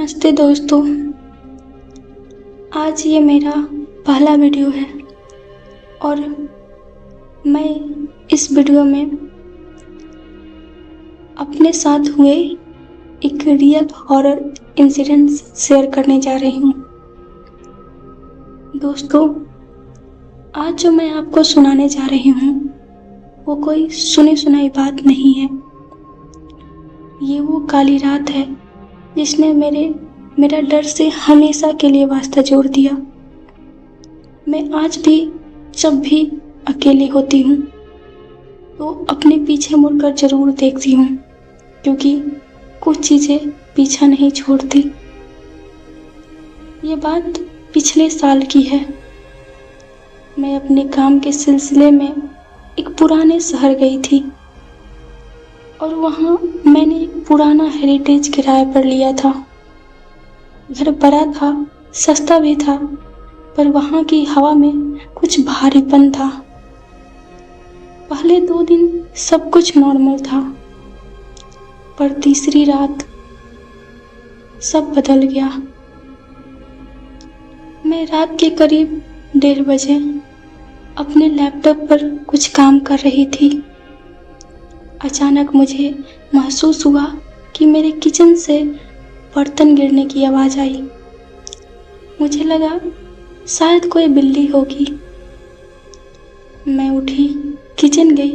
नमस्ते दोस्तों। आज ये मेरा पहला वीडियो है और मैं इस वीडियो में अपने साथ हुए एक रियल हॉरर इंसिडेंट शेयर करने जा रही हूँ। दोस्तों, आज जो मैं आपको सुनाने जा रही हूँ वो कोई सुनी सुनाई बात नहीं है। ये वो काली रात है जिसने मेरा डर से हमेशा के लिए वास्ता जोड़ दिया। मैं आज भी जब भी अकेली होती हूँ तो अपने पीछे मुड़कर जरूर देखती हूँ, क्योंकि कुछ चीज़ें पीछा नहीं छोड़ती। ये बात पिछले साल की है। मैं अपने काम के सिलसिले में एक पुराने शहर गई थी और वहाँ मैंने एक पुराना हेरिटेज किराए पर लिया था। घर बड़ा था, सस्ता भी था, पर वहाँ की हवा में कुछ भारीपन था। पहले 2 दिन सब कुछ नॉर्मल था, पर तीसरी रात सब बदल गया। मैं रात के करीब 1:30 बजे अपने लैपटॉप पर कुछ काम कर रही थी। अचानक मुझे महसूस हुआ कि मेरे किचन से बर्तन गिरने की आवाज़ आई। मुझे लगा शायद कोई बिल्ली होगी। मैं उठी, किचन गई,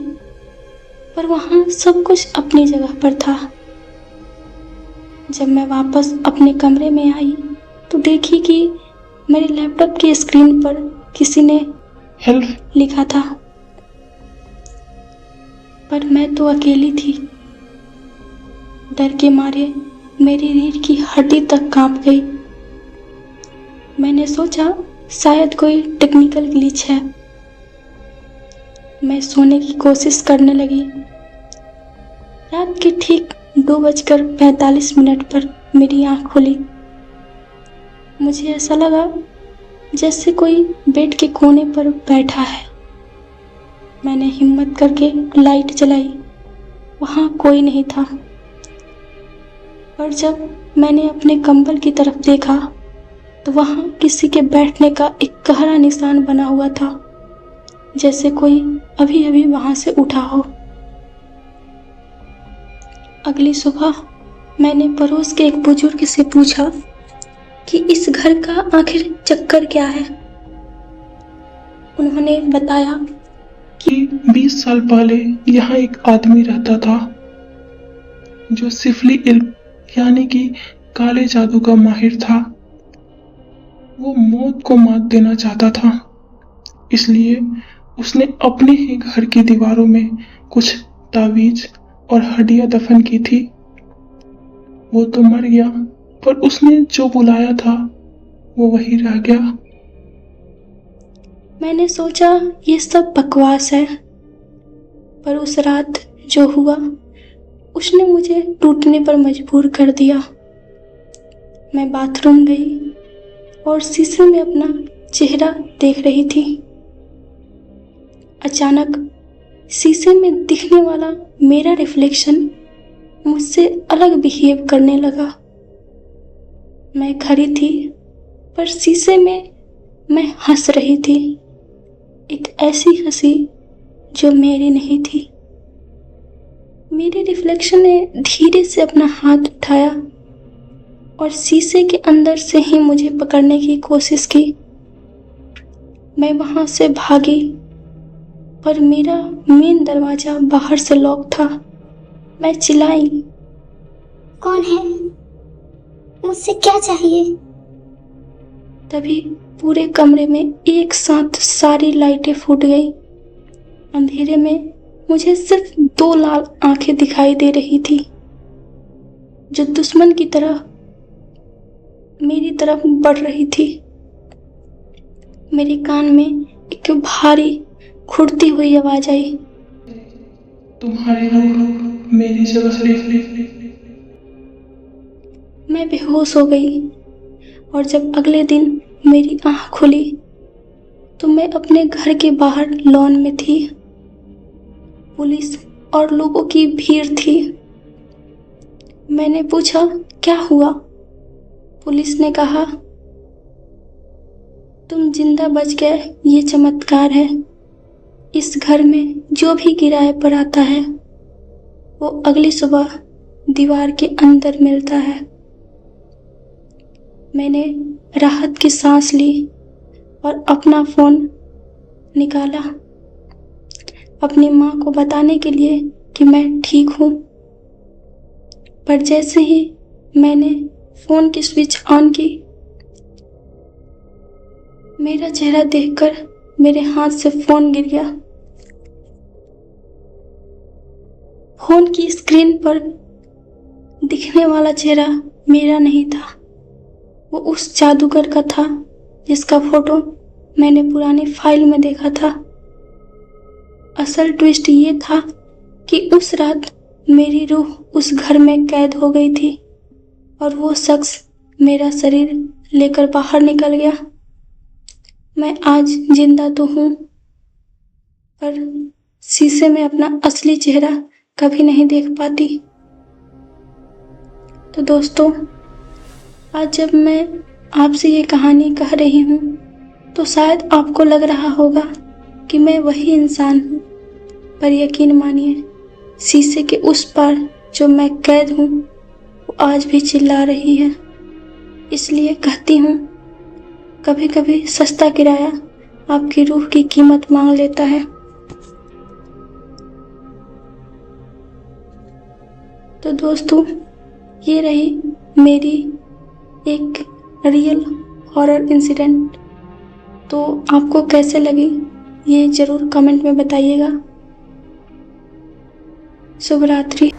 पर वहाँ सब कुछ अपनी जगह पर था। जब मैं वापस अपने कमरे में आई तो देखी कि मेरे लैपटॉप की स्क्रीन पर किसी ने हेल्प लिखा था, पर मैं तो अकेली थी। डर के मारे मेरी रीढ़ की हड्डी तक कांप गई। मैंने सोचा शायद कोई टेक्निकल ग्लिच है। मैं सोने की कोशिश करने लगी। रात के ठीक 2:45 पर मेरी आंख खुली। मुझे ऐसा लगा जैसे कोई बेड के कोने पर बैठा है। मैंने हिम्मत करके लाइट जलाई। वहाँ कोई नहीं था, पर जब मैंने अपने कंबल की तरफ देखा तो वहाँ किसी के बैठने का एक गहरा निशान बना हुआ था, जैसे कोई अभी अभी वहाँ से उठा हो। अगली सुबह मैंने पड़ोस के एक बुजुर्ग से पूछा कि इस घर का आखिर चक्कर क्या है। उन्होंने बताया कि 20 साल पहले यहाँ एक आदमी रहता था जो सिफली इल्म यानी कि काले जादू का माहिर था। वो मौत को मात देना चाहता था, इसलिए उसने अपने ही घर की दीवारों में कुछ तावीज और हड्डियां दफन की थी। वो तो मर गया, पर उसने जो बुलाया था वो वही रह गया। मैंने सोचा ये सब बकवास है, पर उस रात जो हुआ उसने मुझे टूटने पर मजबूर कर दिया। मैं बाथरूम गई और शीशे में अपना चेहरा देख रही थी। अचानक शीशे में दिखने वाला मेरा रिफ्लेक्शन मुझसे अलग बिहेव करने लगा। मैं खड़ी थी, पर शीशे में मैं हंस रही थी, एक ऐसी हंसी जो मेरी नहीं थी। मेरे रिफ्लेक्शन ने धीरे से अपना हाथ उठाया और शीशे के अंदर से ही मुझे पकड़ने की कोशिश की। मैं वहां से भागी, पर मेरा मेन दरवाजा बाहर से लॉक था। मैं चिल्लाई, कौन है? मुझसे क्या चाहिए? तभी पूरे कमरे में एक साथ सारी लाइटें फूट गई। अंधेरे में मुझे सिर्फ 2 लाल आंखें दिखाई दे रही थी, जो दुश्मन की तरह मेरी तरफ बढ़ रही थी। मेरे कान में एक भारी खुरती हुई आवाज आई, तुम्हारे लोग मेरी जगह ले। मैं बेहोश हो गई। और जब अगले दिन मेरी आँख खुली तो मैं अपने घर के बाहर लॉन में थी। पुलिस और लोगों की भीड़ थी। मैंने पूछा, क्या हुआ? पुलिस ने कहा, तुम जिंदा बच गए, ये चमत्कार है। इस घर में जो भी किराए पर आता है वो अगली सुबह दीवार के अंदर मिलता है। मैंने राहत की सांस ली और अपना फोन निकाला अपनी माँ को बताने के लिए कि मैं ठीक हूँ। पर जैसे ही मैंने फोन की स्विच ऑन की, मेरा चेहरा देखकर मेरे हाथ से फोन गिर गया। फोन की स्क्रीन पर दिखने वाला चेहरा मेरा नहीं था, वो उस जादूगर का था जिसका फोटो मैंने पुरानी फाइल में देखा था। असल ट्विस्ट ये था कि उस रात मेरी रूह उस घर में कैद हो गई थी और वो शख्स मेरा शरीर लेकर बाहर निकल गया। मैं आज जिंदा तो हूँ, पर शीशे में अपना असली चेहरा कभी नहीं देख पाती। तो दोस्तों, आज जब मैं आपसे ये कहानी कह रही हूँ तो शायद आपको लग रहा होगा कि मैं वही इंसान हूँ, पर यकीन मानिए, शीशे के उस पार जो मैं कैद हूँ वो आज भी चिल्ला रही है। इसलिए कहती हूँ, कभी कभी सस्ता किराया आपकी रूह की कीमत मांग लेता है। तो दोस्तों, ये रही मेरी एक रियल हॉरर इंसिडेंट। तो आपको कैसे लगी ये ज़रूर कमेंट में बताइएगा। शुभ रात्रि।